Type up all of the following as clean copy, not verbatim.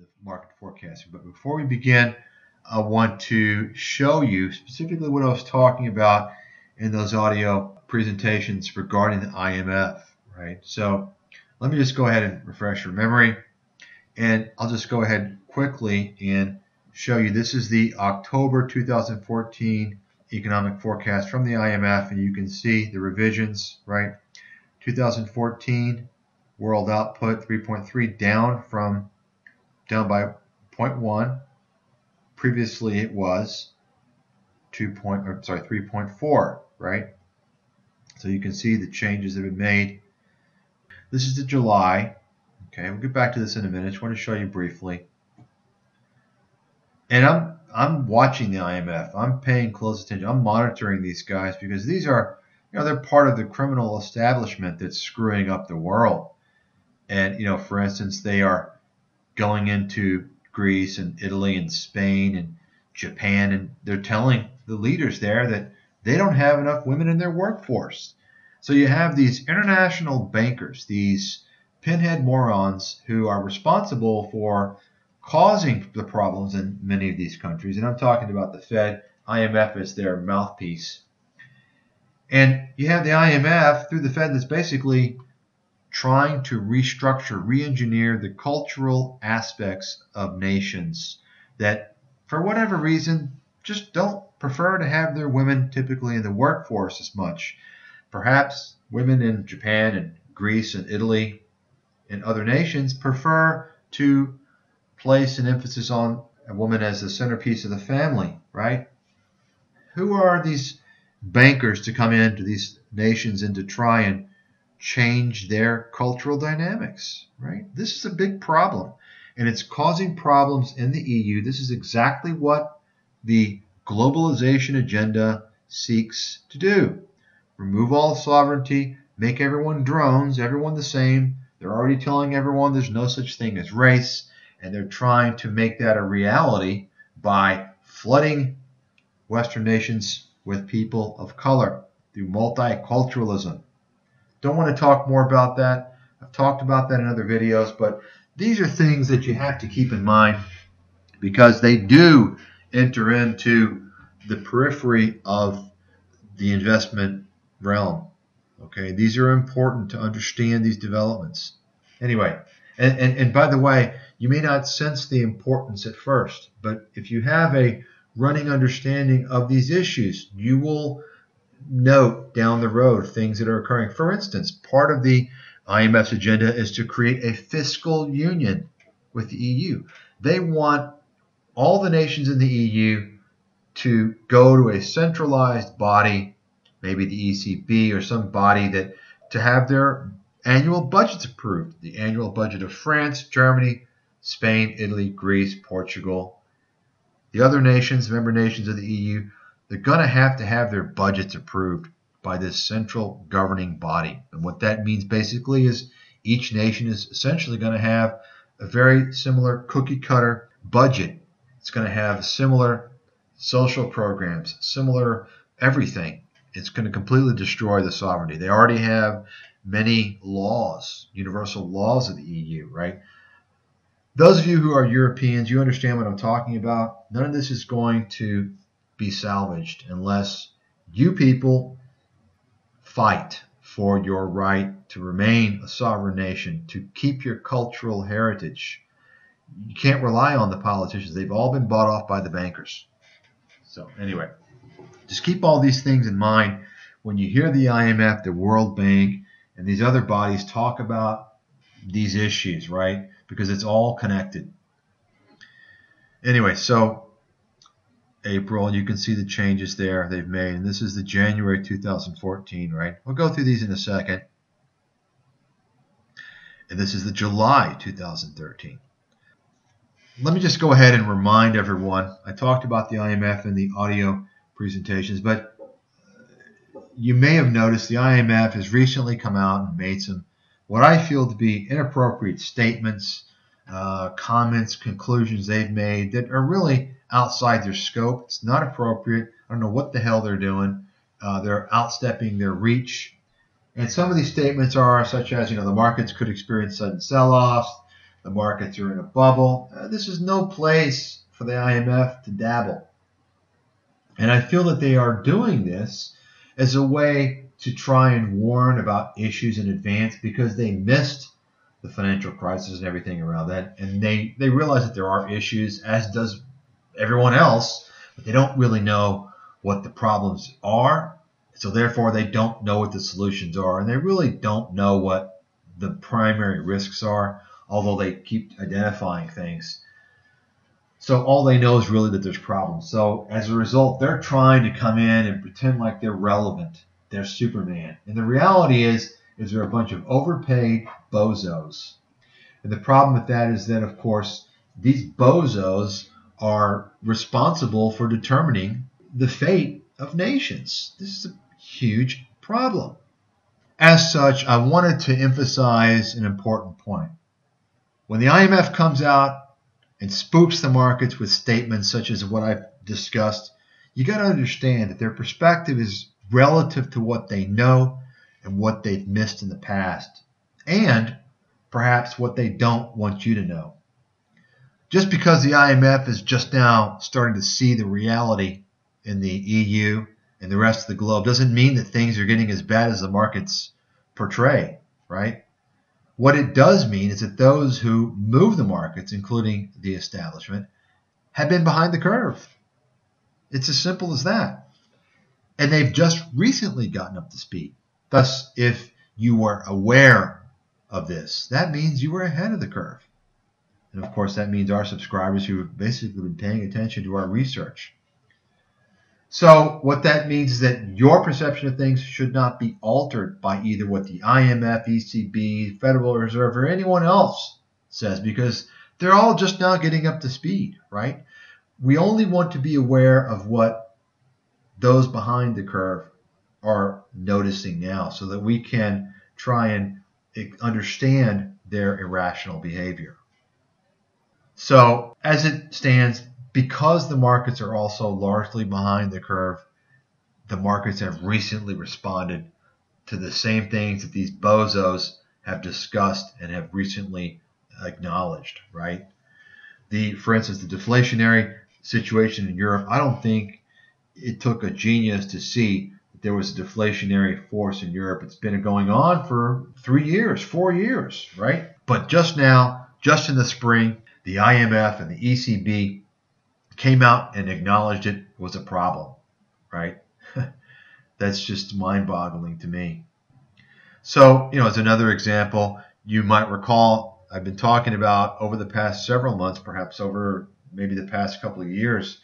the market forecasting. But before we begin, I want to show you specifically what I was talking about in those audio presentations regarding the IMF, right? So let me just go ahead and refresh your memory, and I'll just go ahead quickly and show you. This is the October 2014 economic forecast from the IMF, and you can see the revisions, right? 2014 world output 3.3 down by 0.1. Previously it was 3.4, right? So you can see the changes that have been made. This is the July. Okay, we'll get back to this in a minute. I just want to show you briefly. And I'm watching the IMF. I'm paying close attention. I'm monitoring these guys because these are, they're part of the criminal establishment that's screwing up the world. And, for instance, they are going into Greece and Italy and Spain and Japan, and they're telling the leaders there that they don't have enough women in their workforce. So you have these international bankers, these pinhead morons who are responsible for causing the problems in many of these countries. And I'm talking about the Fed. IMF is their mouthpiece. And you have the IMF through the Fed that's basically trying to restructure, re-engineer the cultural aspects of nations that, for whatever reason, just don't prefer to have their women typically in the workforce as much. Perhaps women in Japan and Greece and Italy and other nations prefer to place an emphasis on a woman as the centerpiece of the family, right? Who are these bankers to come into these nations and to try and change their cultural dynamics, right? This is a big problem, and it's causing problems in the EU. This is exactly what the globalization agenda seeks to do. Remove all sovereignty, make everyone drones, everyone the same. They're already telling everyone there's no such thing as race, and they're trying to make that a reality by flooding Western nations with people of color through multiculturalism. Don't want to talk more about that. I've talked about that in other videos, but these are things that you have to keep in mind because they do enter into the periphery of the investment realm. Okay, these are important to understand these developments. Anyway, and by the way, you may not sense the importance at first, but if you have a running understanding of these issues, you will note down the road things that are occurring. For instance, part of the IMF's agenda is to create a fiscal union with the EU. They want all the nations in the EU to go to a centralized body, maybe the ECB or some body, that to have their annual budgets approved. The annual budget of France, Germany, Spain, Italy, Greece, Portugal. The other nations, member nations of the EU, they're going to have their budgets approved by this central governing body. And what that means basically is each nation is essentially going to have a very similar cookie-cutter budget. It's going to have similar social programs, similar everything. It's going to completely destroy the sovereignty. They already have many laws, universal laws of the EU, right? Those of you who are Europeans, you understand what I'm talking about. None of this is going to be salvaged unless you people fight for your right to remain a sovereign nation, to keep your cultural heritage. You can't rely on the politicians. They've all been bought off by the bankers. So anyway, just keep all these things in mind when you hear the IMF, the World Bank, and these other bodies talk about these issues, right? Because it's all connected. Anyway, so April, you can see the changes there they've made. And this is the January 2014, right? We'll go through these in a second. And this is the July 2013. Let me just go ahead and remind everyone. I talked about the IMF in the audio presentations, but you may have noticed the IMF has recently come out and made some what I feel to be inappropriate statements, comments, conclusions they've made that are really outside their scope. It's not appropriate. I don't know what the hell they're doing. They're outstepping their reach. And some of these statements are such as, the markets could experience sudden sell-offs. the markets are in a bubble. This is no place for the IMF to dabble. And I feel that they are doing this as a way to try and warn about issues in advance because they missed the financial crisis and everything around that. And they realize that there are issues, as does everyone else, but they don't really know what the problems are. So therefore, they don't know what the solutions are. And they really don't know what the primary risks are, although they keep identifying things. So all they know is really that there's problems. So as a result, they're trying to come in and pretend like they're relevant. They're Superman. And the reality is they're a bunch of overpaid bozos. And the problem with that is that, of course, these bozos are responsible for determining the fate of nations. This is a huge problem. As such, I wanted to emphasize an important point. When the IMF comes out and spooks the markets with statements such as what I've discussed, you got to understand that their perspective is relative to what they know and what they've missed in the past, and perhaps what they don't want you to know. Just because the IMF is just now starting to see the reality in the EU and the rest of the globe doesn't mean that things are getting as bad as the markets portray, right? What it does mean is that those who move the markets, including the establishment, have been behind the curve. It's as simple as that. And they've just recently gotten up to speed. Thus, if you were aware of this, that means you were ahead of the curve. And of course, that means our subscribers who have basically been paying attention to our research. So what that means is that your perception of things should not be altered by either what the IMF, ECB, Federal Reserve, or anyone else says, because they're all just now getting up to speed, right? We only want to be aware of what those behind the curve are noticing now so that we can try and understand their irrational behavior. So as it stands, because the markets are also largely behind the curve, the markets have recently responded to the same things that these bozos have discussed and have recently acknowledged, right? For instance, the deflationary situation in Europe, I don't think it took a genius to see that there was a deflationary force in Europe. It's been going on for 3 years, 4 years, right? But just now, just in the spring, the IMF and the ECB came out and acknowledged it was a problem, right? That's just mind-boggling to me. So, as another example, you might recall I've been talking about over the past several months, perhaps over maybe the past couple of years,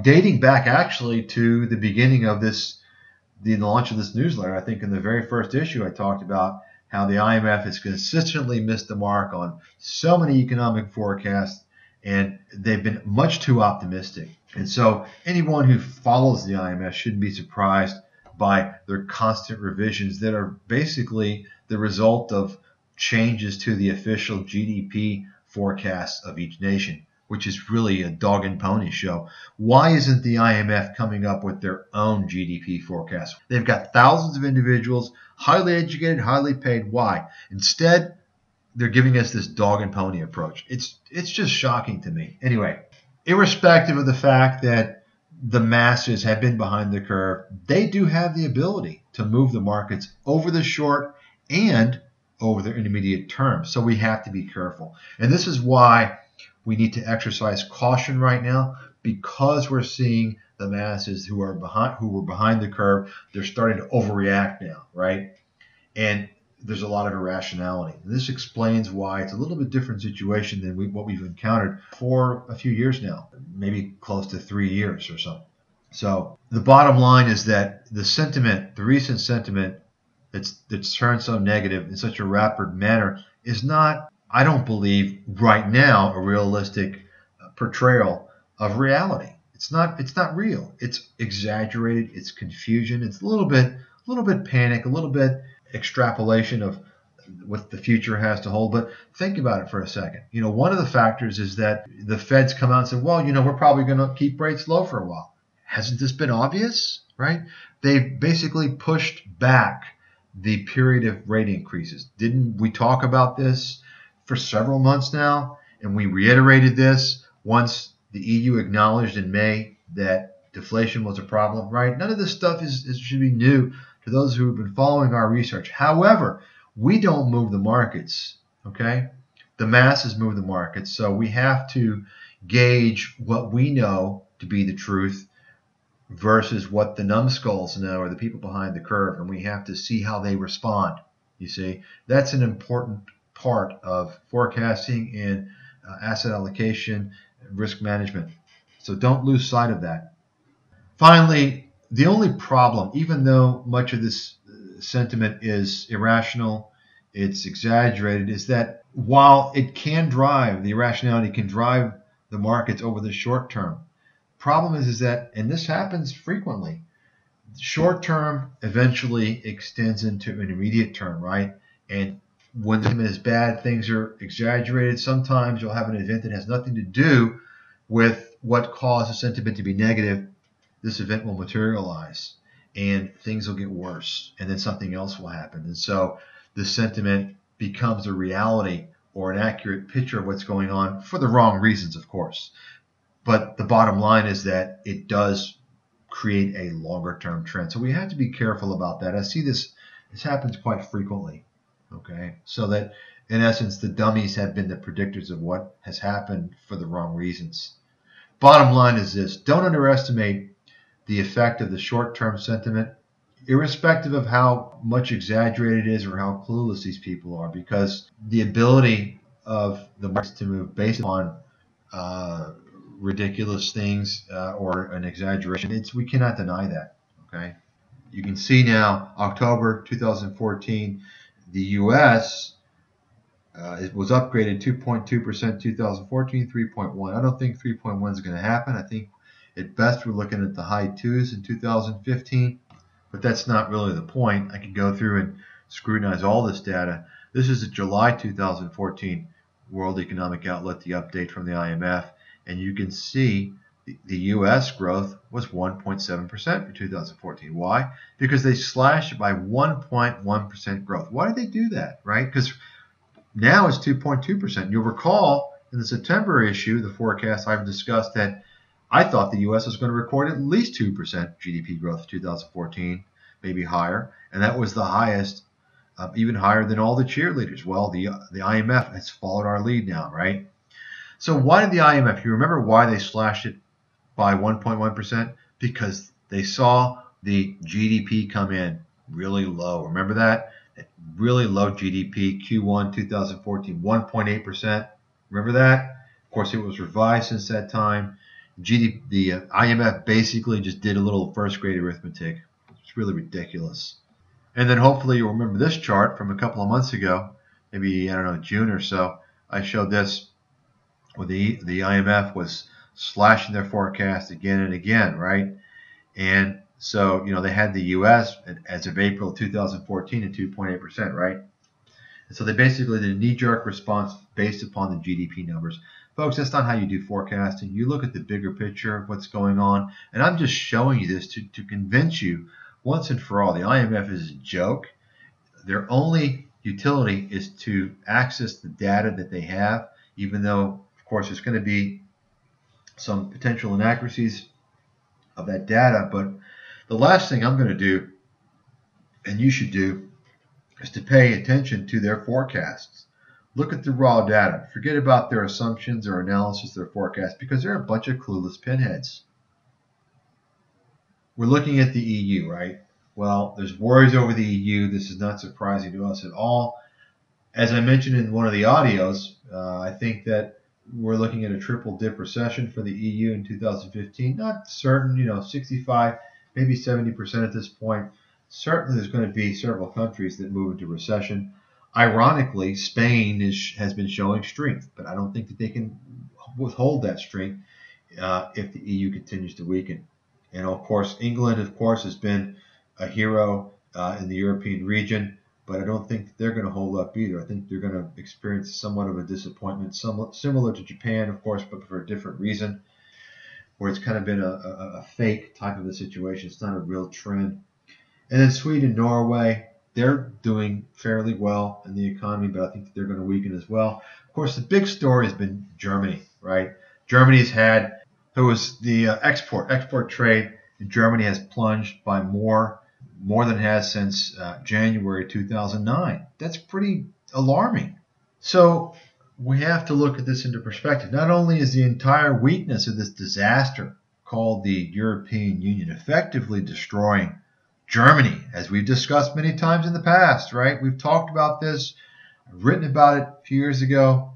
dating back actually to the beginning of the launch of this newsletter. I think in the very first issue I talked about how the IMF has consistently missed the mark on so many economic forecasts, and they've been much too optimistic. And so anyone who follows the IMF shouldn't be surprised by their constant revisions that are basically the result of changes to the official GDP forecasts of each nation, which is really a dog and pony show. Why isn't the IMF coming up with their own GDP forecast? They've got thousands of individuals, highly educated, highly paid. Why? Instead, they're giving us this dog and pony approach. It's just shocking to me. Anyway, irrespective of the fact that the masses have been behind the curve, they do have the ability to move the markets over the short and over the intermediate term. So we have to be careful. And this is why we need to exercise caution right now, because we're seeing the masses who were behind the curve. They're starting to overreact now, right? And there's a lot of irrationality. And this explains why it's a little bit different situation than what we've encountered for a few years now, maybe close to 3 years or so. So the bottom line is that the recent sentiment that's turned so negative in such a rapid manner is not, I don't believe right now, a realistic portrayal of reality. It's not real. It's exaggerated. It's confusion. It's a little bit panic, a little bit extrapolation of what the future has to hold. But think about it for a second. One of the factors is that the Fed's come out and said, well, we're probably going to keep rates low for a while. Hasn't this been obvious, right? They've basically pushed back the period of rate increases. Didn't we talk about this for several months now, and we reiterated this once the EU acknowledged in May that deflation was a problem, right? None of this stuff should be new to those who have been following our research. However, we don't move the markets, okay? The masses move the markets, so we have to gauge what we know to be the truth versus what the numbskulls know, or the people behind the curve, and we have to see how they respond. You see, that's an important part of forecasting and asset allocation, risk management. So don't lose sight of that. Finally, the only problem, even though much of this sentiment is irrational, it's exaggerated, is that while it can drive, the irrationality can drive the markets over the short term, problem is that, and this happens frequently, short term eventually extends into an immediate term, right? And when the sentiment is bad, things are exaggerated. Sometimes you'll have an event that has nothing to do with what caused the sentiment to be negative. This event will materialize and things will get worse, and then something else will happen. And so the sentiment becomes a reality or an accurate picture of what's going on for the wrong reasons, of course. But the bottom line is that it does create a longer term trend. So we have to be careful about that. I see this happens quite frequently. Okay. So that in essence, the dummies have been the predictors of what has happened for the wrong reasons. Bottom line is this: don't underestimate the effect of the short term sentiment, irrespective of how much exaggerated it is or how clueless these people are, because the ability of the markets to move based on ridiculous things or an exaggeration, we cannot deny that. Okay, you can see now October 2014, the U.S. It was upgraded 2.2% 2014, 3.1. I don't think 3.1 is going to happen. I think at best we're looking at the high twos in 2015, but that's not really the point. I can go through and scrutinize all this data. This is a July 2014 World Economic Outlook, the update from the IMF, and you can see the U.S. growth was 1.7% for 2014. Why? Because they slashed it by 1.1% growth. Why did they do that, right? Because now it's 2.2%. You'll recall in the September issue, the forecast I've discussed, that I thought the U.S. was going to record at least 2% GDP growth in 2014, maybe higher, and that was the highest, even higher than all the cheerleaders. Well, the IMF has followed our lead now, right? So why did the IMF, you remember why they slashed it by 1.1%? Because they saw the GDP come in really low. Remember that? Really low GDP, Q1 2014, 1.8%. Remember that? Of course, it was revised since that time. The IMF basically just did a little first-grade arithmetic. It's really ridiculous. And then hopefully you'll remember this chart from a couple of months ago, maybe, I don't know, June or so. I showed this where the IMF was slashing their forecast again and again, right? And so, they had the U.S. as of April 2014 at 2.8%, right? And so they basically did a knee-jerk response based upon the GDP numbers. Folks, that's not how you do forecasting. You look at the bigger picture of what's going on, and I'm just showing you this to convince you once and for all, the IMF is a joke. Their only utility is to access the data that they have, even though, of course, there's going to be some potential inaccuracies of that data. But the last thing I'm going to do, and you should do, is to pay attention to their forecasts. Look at the raw data. Forget about their assumptions or analysis, their forecasts, because they're a bunch of clueless pinheads. We're looking at the EU, right? Well, there's worries over the EU. This is not surprising to us at all. As I mentioned in one of the audios, I think that we're looking at a triple dip recession for the EU in 2015. Not certain, 65, maybe 70% at this point. Certainly there's going to be several countries that move into recession. Ironically, Spain has been showing strength, but I don't think that they can withhold that strength if the EU continues to weaken. And of course, England, has been a hero in the European region, but I don't think that they're going to hold up either. I think they're going to experience somewhat of a disappointment, somewhat similar to Japan, of course, but for a different reason, where it's kind of been a fake type of a situation. It's not a real trend. And then Sweden, Norway, they're doing fairly well in the economy, but I think that they're going to weaken as well. Of course, the big story has been Germany, right? Germany's had, it was the export trade in Germany has plunged by more than it has since January 2009. That's pretty alarming. So we have to look at this into perspective. Not only is the entire weakness of this disaster called the European Union effectively destroying Germany, as we've discussed many times in the past, right? We've talked about this, I've written about it a few years ago.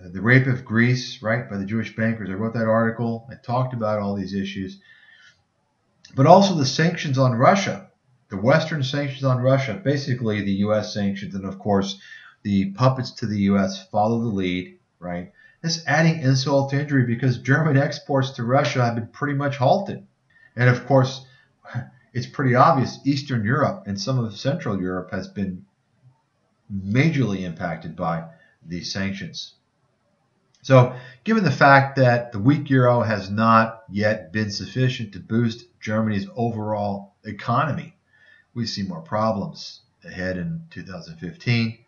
The rape of Greece, right, by the Jewish bankers. I wrote that article. I talked about all these issues. But also the sanctions on Russia, the Western sanctions on Russia, basically the U.S. sanctions, and of course the puppets to the U.S. follow the lead, right? It's adding insult to injury because German exports to Russia have been pretty much halted. And of course, it's pretty obvious Eastern Europe and some of Central Europe has been majorly impacted by these sanctions. So given the fact that the weak euro has not yet been sufficient to boost Germany's overall economy, we see more problems ahead in 2015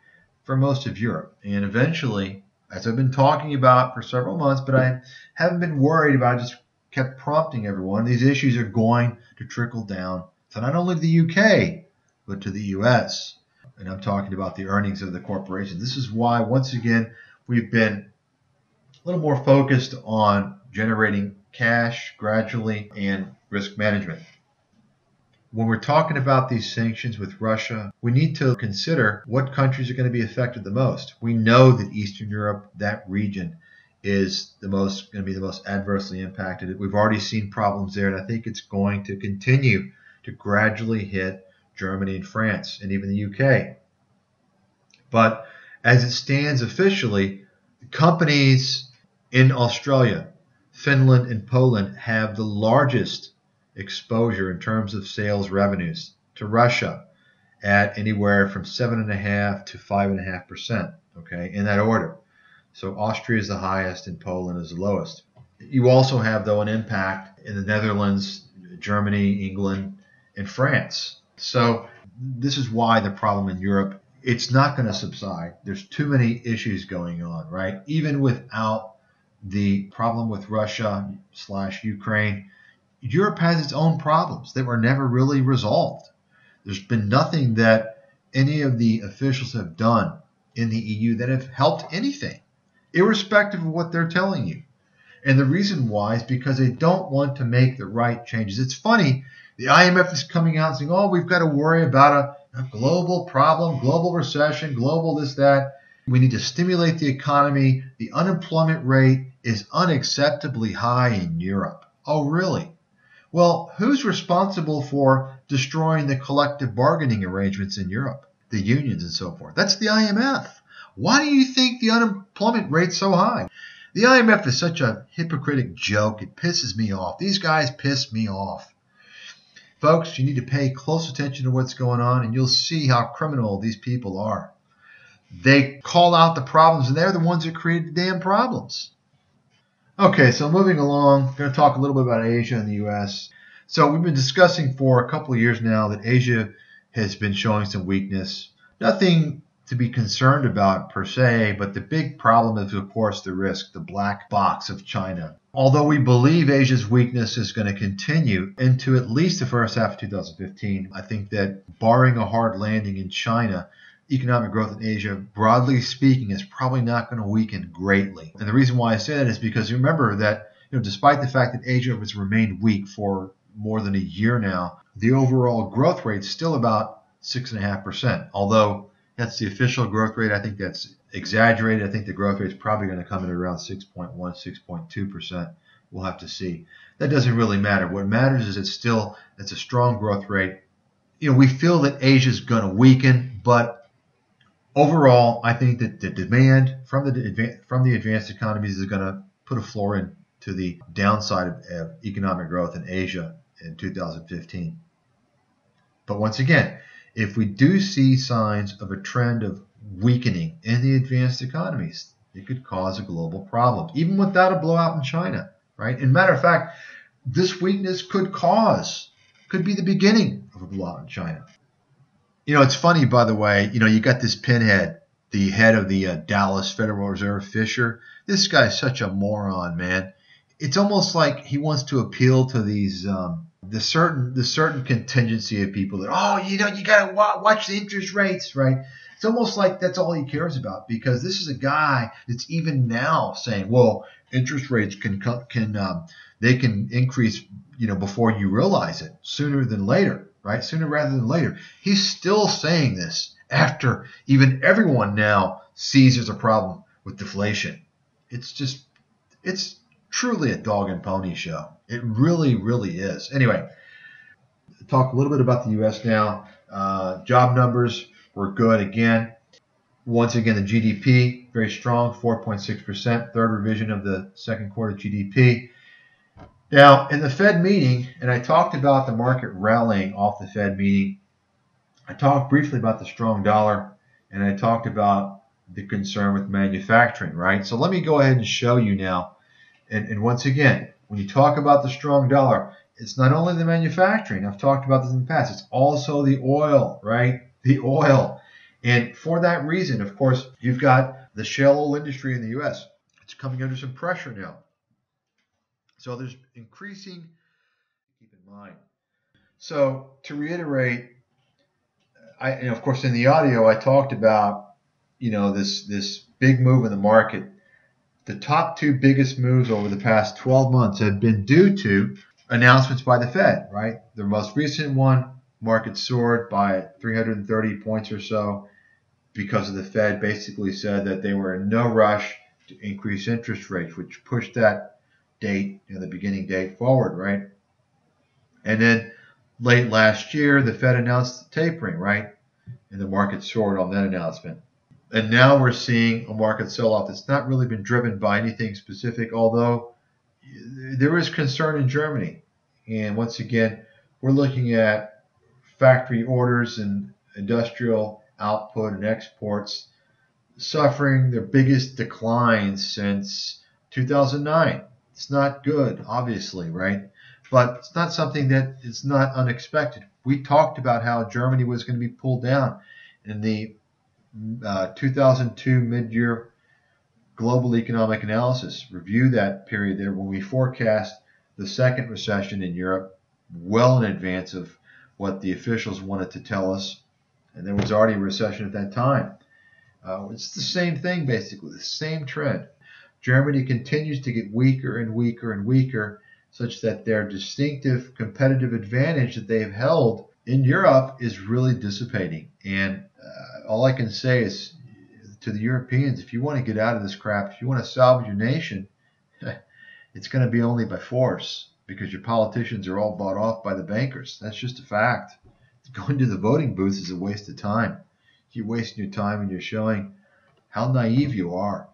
for most of Europe. And eventually, as I've been talking about for several months, but I haven't been worried about it, I just kept prompting everyone, these issues are going to trickle down to not only the UK, but to the US. And I'm talking about the earnings of the corporations. This is why, once again, we've been a little more focused on generating cash gradually and risk management. When we're talking about these sanctions with Russia, we need to consider what countries are going to be affected the most. We know that Eastern Europe, that region, is going to be the most adversely impacted. We've already seen problems there, and I think it's going to continue to gradually hit Germany and France and even the UK. But as it stands officially, companies in Australia, Finland, and Poland have the largest exposure in terms of sales revenues to Russia at anywhere from 7.5% to 5.5%, okay, in that order. So Austria is the highest and Poland is the lowest. You also have, though, an impact in the Netherlands, Germany, England, and France. So this is why the problem in Europe, it's not going to subside. There's too many issues going on, right? Even without the problem with Russia/Ukraine, Europe has its own problems that were never really resolved. There's been nothing that any of the officials have done in the EU that have helped anything, irrespective of what they're telling you. And the reason why is because they don't want to make the right changes. It's funny, the IMF is coming out and saying, oh, we've got to worry about a global problem, global recession, global this, that. We need to stimulate the economy. The unemployment rate is unacceptably high in Europe. Oh, really? Well, who's responsible for destroying the collective bargaining arrangements in Europe, the unions and so forth? That's the IMF. Why do you think the unemployment rate's so high? The IMF is such a hypocritical joke. It pisses me off. These guys piss me off. Folks, you need to pay close attention to what's going on, and you'll see how criminal these people are. They call out the problems, and they're the ones that create the damn problems. Okay, so moving along, I'm going to talk a little bit about Asia and the U.S. So we've been discussing for a couple of years now that Asia has been showing some weakness. Nothing to be concerned about per se, but the big problem is, of course, the risk, the black box of China. Although we believe Asia's weakness is going to continue into at least the first half of 2015, I think that barring a hard landing in China, economic growth in Asia, broadly speaking, is probably not going to weaken greatly. And the reason why I say that is because remember that, despite the fact that Asia has remained weak for more than a year now, the overall growth rate is still about 6.5%. Although that's the official growth rate, I think that's exaggerated. I think the growth rate is probably going to come in around 6.1, 6.2%. We'll have to see. That doesn't really matter. What matters is it's a strong growth rate. We feel that Asia is going to weaken, but overall, I think that the demand from the advanced economies is going to put a floor into the downside of economic growth in Asia in 2015. But once again, if we do see signs of a trend of weakening in the advanced economies, it could cause a global problem, even without a blowout in China, right? And matter of fact, this weakness could be the beginning of a blowout in China. It's funny, by the way, you got this pinhead, the head of the Dallas Federal Reserve, Fisher. This guy's such a moron, man. It's almost like he wants to appeal to these the certain contingency of people that, you got to watch the interest rates, right? It's almost like that's all he cares about, because this is a guy that's even now saying, well, interest rates they can increase, before you realize it, sooner than later, right? Sooner rather than later. He's still saying this after even everyone now sees there's a problem with deflation. It's truly a dog and pony show. It really, really is. Anyway, talk a little bit about the U.S. now. Job numbers were good again. Once again, the GDP, very strong, 4.6%, third revision of the second quarter GDP. Now, in the Fed meeting, and I talked about the market rallying off the Fed meeting, I talked briefly about the strong dollar, and I talked about the concern with manufacturing, right? So let me go ahead and show you now. And once again, when you talk about the strong dollar, it's not only the manufacturing. I've talked about this in the past. It's also the oil, right? The oil. And for that reason, of course, you've got the shale oil industry in the U.S. It's coming under some pressure now. So there's increasing, keep in mind. So to reiterate, and of course in the audio I talked about, this big move in the market. The top two biggest moves over the past 12 months have been due to announcements by the Fed, right? The most recent one, market soared by 330 points or so because of the Fed basically said that they were in no rush to increase interest rates, which pushed that date, the beginning date forward, right? And then late last year, the Fed announced tapering, right? And the market soared on that announcement. And now we're seeing a market sell-off that's not really been driven by anything specific, although there is concern in Germany. And once again, we're looking at factory orders and industrial output and exports suffering their biggest declines since 2009. It's not good, obviously, right? But it's not something that is not unexpected. We talked about how Germany was going to be pulled down in the 2002 mid-year global economic analysis. Review that period there when we forecast the second recession in Europe well in advance of what the officials wanted to tell us. And there was already a recession at that time. It's the same thing, basically, the same trend. Germany continues to get weaker and weaker and weaker, such that their distinctive competitive advantage that they have held in Europe is really dissipating. And all I can say is to the Europeans, if you want to get out of this crap, if you want to salvage your nation, it's going to be only by force, because your politicians are all bought off by the bankers. That's just a fact. Going to the voting booth is a waste of time. You're wasting your time and you're showing how naive you are.